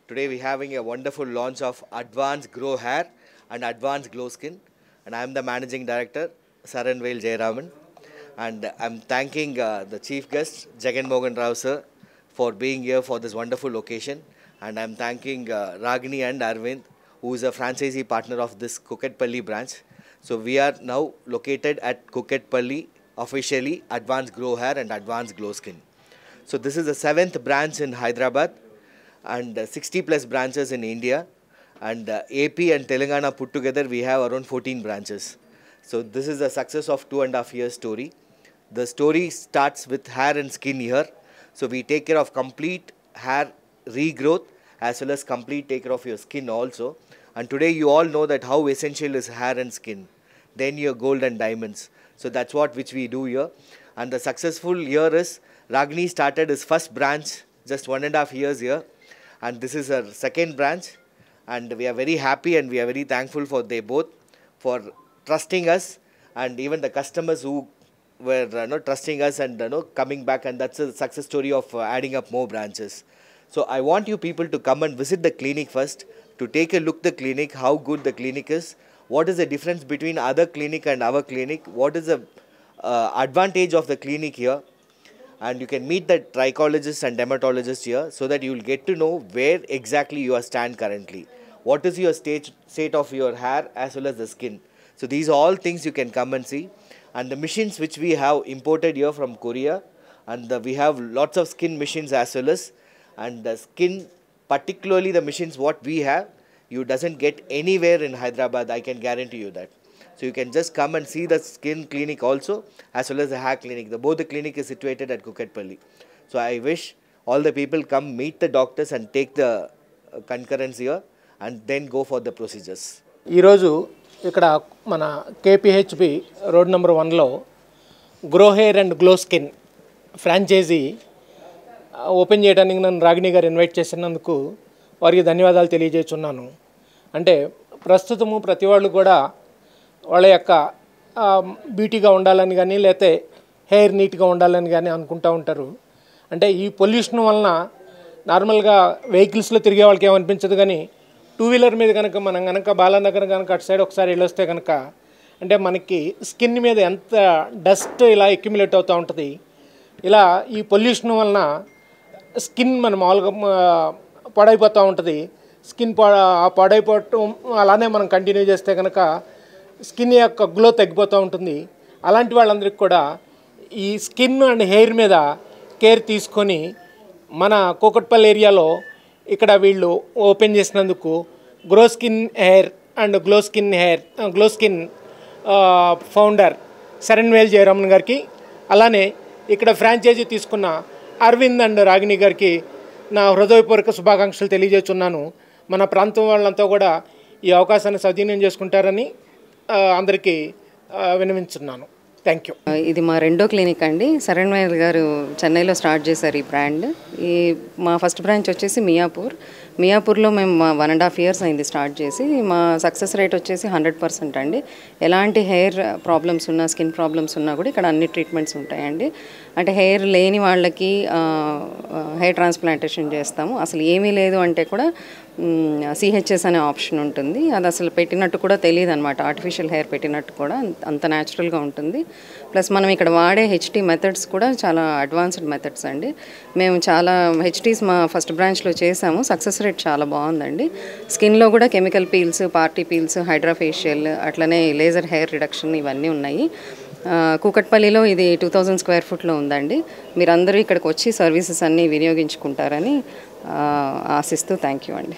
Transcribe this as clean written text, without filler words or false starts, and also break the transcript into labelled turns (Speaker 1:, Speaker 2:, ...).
Speaker 1: Today we're having a wonderful launch of Advanced Grow Hair and Advanced Glow Skin. And I'm the Managing Director, Saranvel Jayaraman. And I'm thanking the Chief Guest, Jagan Mohan Rao sir, for being here for this wonderful occasion. And I'm thanking Ragini and Arvind, who is a franchisee partner of this Kukatpalli branch. So we are now located at Kukatpalli, officially Advanced Grow Hair and Advanced Glow Skin. So this is the 7th branch in Hyderabad and 60 plus branches in India, and AP and Telangana put together we have around 14 branches. So this is a success of 2.5 years story. The story starts with hair and skin here. So we take care of complete hair regrowth as well as complete take care of your skin also. And today you all know that how essential is hair and skin. Then your gold and diamonds. So that's what which we do here. And the successful year is Ragini started his first branch just 1.5 years here. And this is our second branch. And we are very happy and we are very thankful for they both for trusting us, and even the customers who were not trusting us and coming back, and that's a success story of adding up more branches. So I want you people to come and visit the clinic first, to take a look at the clinic, how good the clinic is, what is the difference between other clinic and our clinic, what is the advantage of the clinic here, and you can meet the trichologist and dermatologist here so that you will get to know where exactly you are stand currently. What is your state of your hair as well as the skin. So these are all things you can come and see. And the machines which we have imported here from Korea, and we have lots of skin machines as well as, and the skin, particularly the machines what we have, you doesn't get anywhere in Hyderabad, I can guarantee you that. So you can just come and see the skin clinic also as well as the hair clinic. Both the clinic is situated at Kukatpalli. So I wish all the people come meet the doctors and take the concurrence here and then go for the procedures.
Speaker 2: ఈరోజు ఇక్కడ మన KPHB road number 1లో grow hair and glow skin franchisee open చేయడానికి నన్ను రాగిణి గారు invite చేసినందుకు వారికి ధన్యవాదాలు తెలియజేస్తున్నాను. అంటే ప్రస్తుతము ప్రతి వాళ్ళు కూడా వాళ్ళ యొక్క బ్యూటీగా ఉండాలని కానీ లేకపోతే హెయిర్ నీట్గా ఉండాలని కానీ అనుకుంటూ ఉంటారు. అంటే ఈ పొల్యూషన్ వలన నార్మల్గా వెహికల్స్లో తిరిగే వాళ్ళకి ఏమనిపించదు, కానీ 2 వీలర్ మీద కనుక మనం కనుక బాలానగర్ కనుక అటు సైడ్ ఒకసారి వెళ్ళొస్తే కనుక అంటే మనకి స్కిన్ మీద ఎంత డస్ట్ ఇలా అక్యుములేట్ అవుతూ ఉంటుంది. ఇలా ఈ పొల్యూషన్ వలన స్కిన్ మన మామూలుగా పాడైపోతూ ఉంటుంది. స్కిన్ పాడైపోవటం అలానే మనం కంటిన్యూ చేస్తే కనుక స్కిన్ యొక్క గ్లో తగ్గిపోతూ ఉంటుంది. అలాంటి వాళ్ళందరికీ కూడా ఈ స్కిన్ అండ్ హెయిర్ మీద కేర్ తీసుకొని మన కూకట్పల్లి ఏరియాలో ఇక్కడ వీళ్ళు ఓపెన్ చేసినందుకు grow skin hair and glow skin founder Sharanvel Jayaraman గారికి, అలానే ఇక్కడ ఫ్రాంచైజీ తీసుకున్న అరవింద్ అండ్ రాగిణి గారికి నా హృదయపూర్వక శుభాకాంక్షలు తెలియజేస్తున్నాను. మన ప్రాంతం వాళ్ళంతా కూడా ఈ అవకాశాన్ని సద్వినియోగం చేసుకుంటారని అందరికీ విన్నవించున్నాను. Thank you.
Speaker 3: ఇది మా రెండో క్లినిక్ అండి. శరణ్వేల్ గారు చెన్నైలో స్టార్ట్ చేశారు ఈ బ్రాండ్. మా ఫస్ట్ బ్రాంచ్ వచ్చేసి మియాపూర్లో మేము 1.5 years అయింది స్టార్ట్ చేసి. మా సక్సెస్ రేట్ వచ్చేసి 100% అండి. ఎలాంటి హెయిర్ ప్రాబ్లమ్స్ ఉన్నా, స్కిన్ ప్రాబ్లమ్స్ ఉన్నా కూడా ఇక్కడ అన్ని ట్రీట్మెంట్స్ ఉంటాయండి. అంటే హెయిర్ లేని వాళ్ళకి హెయిర్ ట్రాన్స్ప్లాంటేషన్ చేస్తాము. అసలు ఏమీ లేదు అంటే కూడా సిహెచ్ఎస్ అనే ఆప్షన్ ఉంటుంది. అది అసలు పెట్టినట్టు కూడా తెలియదు అనమాట. ఆర్టిఫిషియల్ హెయిర్ పెట్టినట్టు కూడా అంత న్యాచురల్గా ఉంటుంది. ప్లస్ మనం ఇక్కడ వాడే హెచ్టీ మెథడ్స్ కూడా చాలా అడ్వాన్స్డ్ మెథడ్స్ అండి. మేము చాలా హెచ్టీస్ మా ఫస్ట్ బ్రాంచ్లో చేసాము. సక్సెస్ రేట్ చాలా బాగుందండి. స్కిన్లో కూడా chemical peels, party peels, hydra facial, అట్లనే లేజర్ హెయిర్ రిడక్షన్ ఇవన్నీ ఉన్నాయి. కూకట్పల్లిలో ఇది 2000 square footలో ఉందండి. మీరందరూ ఇక్కడికి వచ్చి సర్వీసెస్ అన్నీ వినియోగించుకుంటారని ఆశిస్తూ థ్యాంక్ యూ అండి.